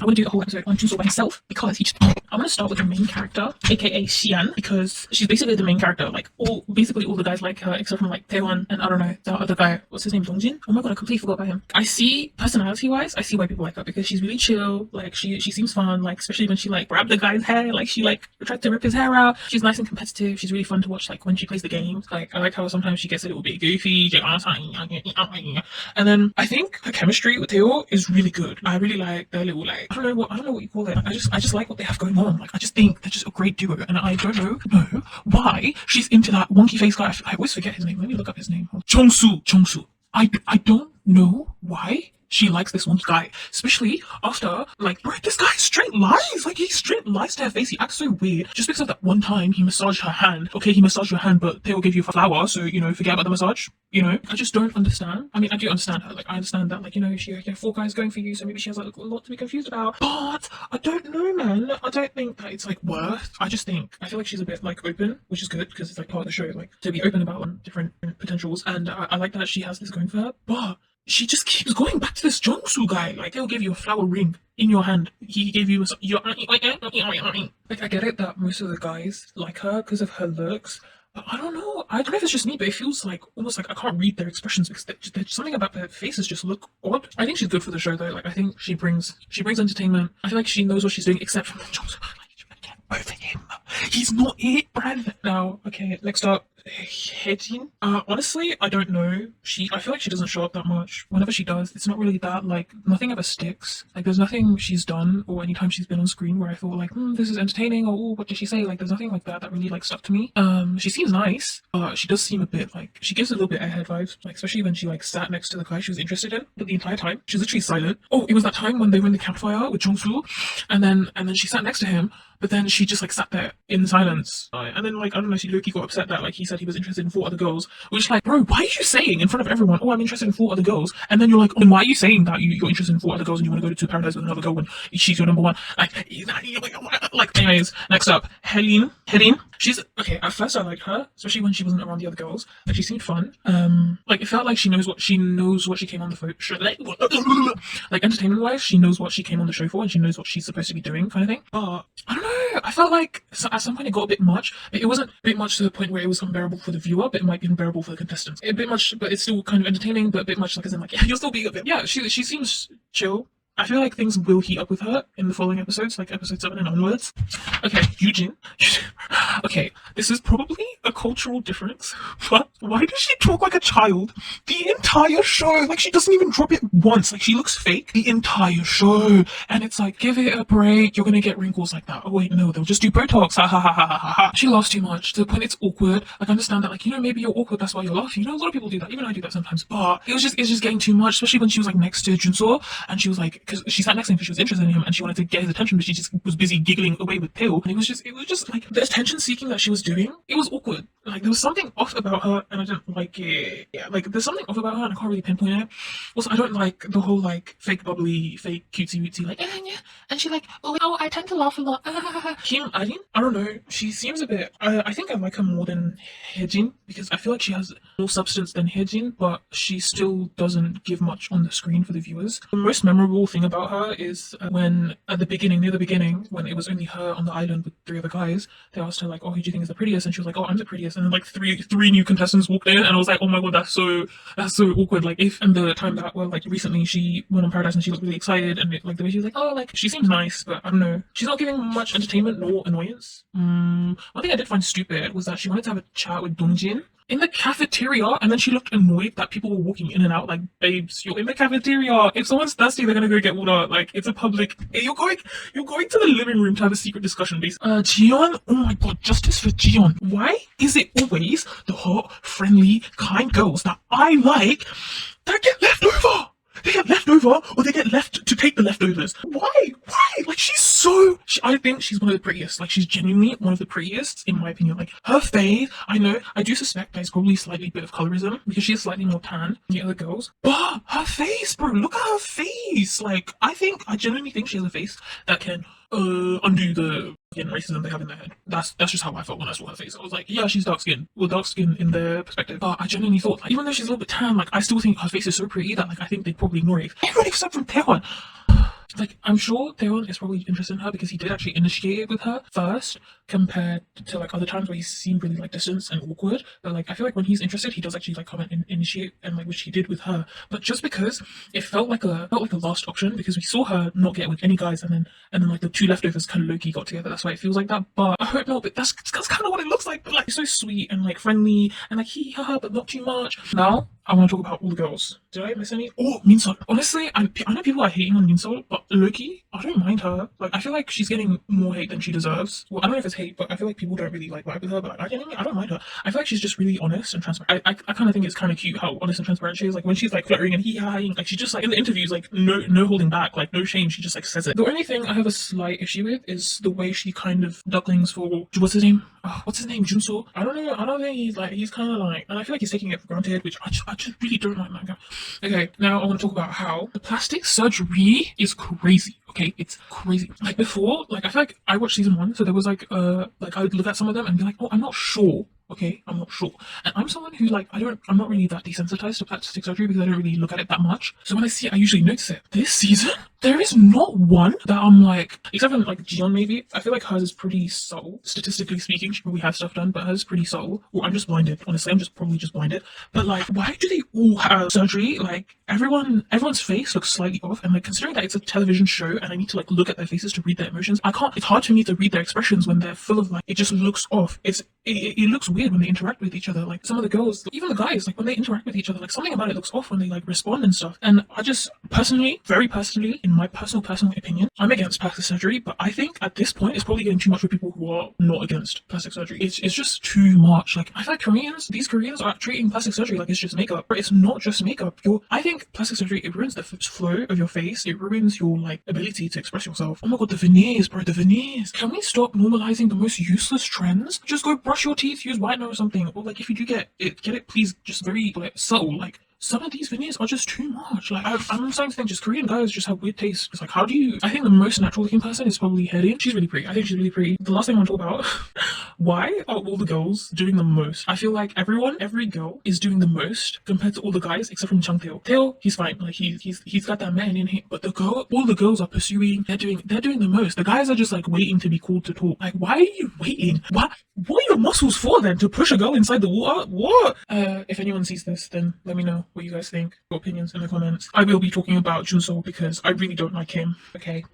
I want to do a whole episode on Junso by himself because he just... I want to start with the main character, aka Sian, because she's basically the main character. Like basically all the guys like her except from like Taewon and I don't know the other guy. What's his name? Dongjin. Oh my god, I completely forgot about him. I see personality-wise, I see why people like her because she's really chill. Like she seems fun. Like especially when she like grabbed the guy's hair, like she like tried to rip his hair out. She's nice and competitive. She's really fun to watch. Like when she plays the games. Like I like how sometimes she gets a little bit goofy. And then I think her chemistry with Tae is really good. I really like their little like I don't know what you call it. I just like what they have going on. Like I just think they're just a great duo, and I don't know why she's into that wonky face guy. I always forget his name. Let me look up his name. Jongsu. I don't know why she likes this one guy, especially after, like, bro, this guy straight lies. Like, he straight lies to her face. He acts so weird. Just because of that one time he massaged her hand. Okay, he massaged your hand, but Theo gave you a flower, so, you know, forget about the massage. You know, I just don't understand. I mean, I do understand her. Like, I understand that, like, you know, she had 4 guys going for you, so maybe she has, like, a lot to be confused about. But I don't know, man. I don't think that it's, like, worth. I feel like she's a bit, like, open, which is good, because it's, like, part of the show, like, to be open about different potentials. And I like that she has this going for her. But she just keeps going back to this Jongsu guy. Like, he'll give you a flower ring in your hand. He gave you your... Like, I get it that most of the guys like her because of her looks. But I don't know. I don't know if it's just me, but it feels like almost like I can't read their expressions because there's something about their faces just look odd. I think she's good for the show though. Like, I think she brings entertainment. I feel like she knows what she's doing, except for Jongsu. Like, over him. He's not it, Brad. Now, okay, next up. Haerin? Honestly, I don't know. I feel like she doesn't show up that much. Whenever she does, it's not really that, like, nothing ever sticks. Like, there's nothing she's done or anytime she's been on screen where I thought, like, this is entertaining, or, what did she say? Like, there's nothing like that really, like, stuck to me. She seems nice, but she does seem a bit, like, she gives a little bit airhead vibes, like, especially when she, like, sat next to the guy she was interested in, but the entire time, she's literally silent. Oh, it was that time when they were in the campfire with Jongsu, and then she sat next to him, but then she just, like, sat there in silence. And then, like, I don't know, she low-key got upset that, like, he said he was interested in 4 other girls. Which, like, bro, why are you saying in front of everyone, oh, I'm interested in 4 other girls? And then you're like, oh, why are you saying that you're interested in 4 other girls and you want to go to paradise with another girl when she's your number one? Like, anyways, next up, Haerin. She's, okay, at first I liked her, especially when she wasn't around the other girls. Like, she seemed fun. Like, it felt like she knows what she came on the show. Like, entertainment-wise, she knows what she came on the show for and she knows what she's supposed to be doing, kind of thing. But I don't know. I felt like at some point it got a bit much. It wasn't a bit much to the point where it was unbearable for the viewer, but it might be unbearable for the contestants. A bit much, but it's still kind of entertaining, but a bit much, like, as in, like, yeah, you'll still be a bit... Yeah, she seems chill. I feel like things will heat up with her in the following episodes, like episode 7 and onwards. Okay, Eugene. Okay, this is probably a cultural difference, but why does she talk like a child the entire show? Like, she doesn't even drop it once. Like, she looks fake the entire show. And it's like, give it a break. You're gonna get wrinkles like that. Oh, wait, no, they'll just do Botox. Ha ha ha ha ha ha. She laughs too much to the point it's awkward. Like, I understand that, like, you know, maybe you're awkward, that's why you're laughing. You know, a lot of people do that. Even I do that sometimes. But it's just getting too much, especially when she was, like, next to Junso, and she was, like, because she sat next to him because she was interested in him and she wanted to get his attention, but she just was busy giggling away with Tae. And it was just like the attention seeking that she was doing. It was awkward. Like, there was something off about her and I didn't like it. Yeah, like, there's something off about her and I can't really pinpoint it. Also, I don't like the whole, like, fake bubbly, fake cutesy like, yeah. And she like, oh, I tend to laugh a lot. Kim Arin? I don't know. She seems a bit, I think I like her more than Haejin because I feel like she has more substance than Haejin, but she still doesn't give much on the screen for the viewers. The most memorable thing about her is when near the beginning, when it was only her on the island with 3 other guys, they asked her, like, oh, who do you think is the prettiest? And she was like, oh, I'm the prettiest. And then, like, three new contestants walked in and I was like, oh my god, that's so awkward. Like, and the time that, well, like, recently she went on Paradise and she looked really excited and like the way she was like, oh, like, she seems nice, but I don't know, she's not giving much entertainment nor annoyance. One thing I did find stupid was that she wanted to have a chat with Dongjin in the cafeteria, and then she looked annoyed that people were walking in and out. Like, babes, you're in the cafeteria. If someone's thirsty, they're gonna go get water. Like, it's a public. You're going to the living room to have a secret discussion, basically. Jiyeon. Oh my god, justice for Jiyeon. Why is it always the hot, friendly, kind girls that I like that get left over? They get left over, or they get left to take the leftovers. Why? Like, I think she's one of the prettiest. Like, she's genuinely one of the prettiest, in my opinion. Like, her face, I do suspect there's probably slightly bit of colorism, because she is slightly more tan than the other girls. But her face, bro, look at her face. Like, I genuinely think she has a face that can undo the racism they have in their head. That's just how I felt when I saw her face. I was like, yeah, she's dark skinned. Well, dark skin in their perspective. But I genuinely thought, like, even though she's a little bit tan, like, I still think her face is so pretty that, like, I think they'd probably ignore it. Everyone except from Taewon. Like, I'm sure Taewon is probably interested in her because he did actually initiate it with her first, compared to like other times where he seemed really like distant and awkward. But like, I feel like when he's interested, he does actually like comment and initiate, and like which he did with her. But just because it felt like a last option, because we saw her not get with any guys, and then like the two leftovers kind of low key got together. That's why it feels like that. But I hope not. But that's kind of what it looks like. But like, it's so sweet and like friendly and like he haha, but not too much. Now I want to talk about all the girls. Did I miss any? Oh, Minsol. Honestly, I know people are hating on Minsol, but Loki, I don't mind her. Like, I feel like she's getting more hate than she deserves. Well, I don't know if it's hate, but I feel like people don't really like vibe with her. But like, I don't mind her. I feel like she's just really honest and transparent. I kind of think it's kind of cute how honest and transparent she is. Like when she's like fluttering and like she just like in the interviews, like no holding back, like no shame. She just like says it. The only thing I have a slight issue with is the way she kind of ducklings for what's his name? What's his name? Junso. I don't know. I don't think he's kind of like, and I feel like he's taking it for granted, which I just really don't like that guy. Okay, now I want to talk about how the plastic surgery is crazy. Okay, it's crazy. Like before, like I feel like I watched season 1, so there was like I would look at some of them and be like, oh, I'm not sure. Okay, I'm not sure. And I'm someone who like I'm not really that desensitized to plastic surgery because I don't really look at it that much. So when I see it, I usually notice it. This season, there is not one that I'm like, except for like Jiyeon maybe. I feel like hers is pretty subtle. Statistically speaking, she probably has stuff done, but hers is pretty subtle. Or I'm just blinded. Honestly, I'm just probably just blinded. But like, why do they all have surgery? Like everyone's face looks slightly off, and like considering that it's a television show and I need to like look at their faces to read their emotions, I can't. It's hard for me to read their expressions when they're full of like it just looks off. It looks weird when they interact with each other. Like some of the girls, even the guys, like when they interact with each other, like something about it looks off when they like respond and stuff. And I just personally, very personally, in my personal opinion, I'm against plastic surgery. But I think at this point, it's probably getting too much for people who are not against plastic surgery. It's just too much. Like I feel like these Koreans are treating plastic surgery like it's just makeup. But it's not just makeup. I think plastic surgery, it ruins the flow of your face. It ruins your like ability to express yourself. Oh my god, the veneers, bro, the veneers. Can we stop normalizing the most useless trends? Just go brush your teeth, use whitener or something. Or like if you do get it please just very like subtle. Like some of these veneers are just too much. Like I'm starting to think just Korean guys just have weird taste. It's like how do you? I think the most natural looking person is probably haerin. She's really pretty. I think she's really pretty. The last thing I want to talk about. Why are all the girls doing the most? I feel like every girl is doing the most compared to all the guys except from Changtae. Tae, he's fine. Like he's got that man in him. But all the girls are pursuing. They're doing the most. The guys are just like waiting to be called to talk. Like why are you waiting? What are your muscles for then? To push a girl inside the water? What? If anyone sees this, then let me know what you guys think. Your opinions in the comments. I will be talking about Junso because I really don't like him. Okay.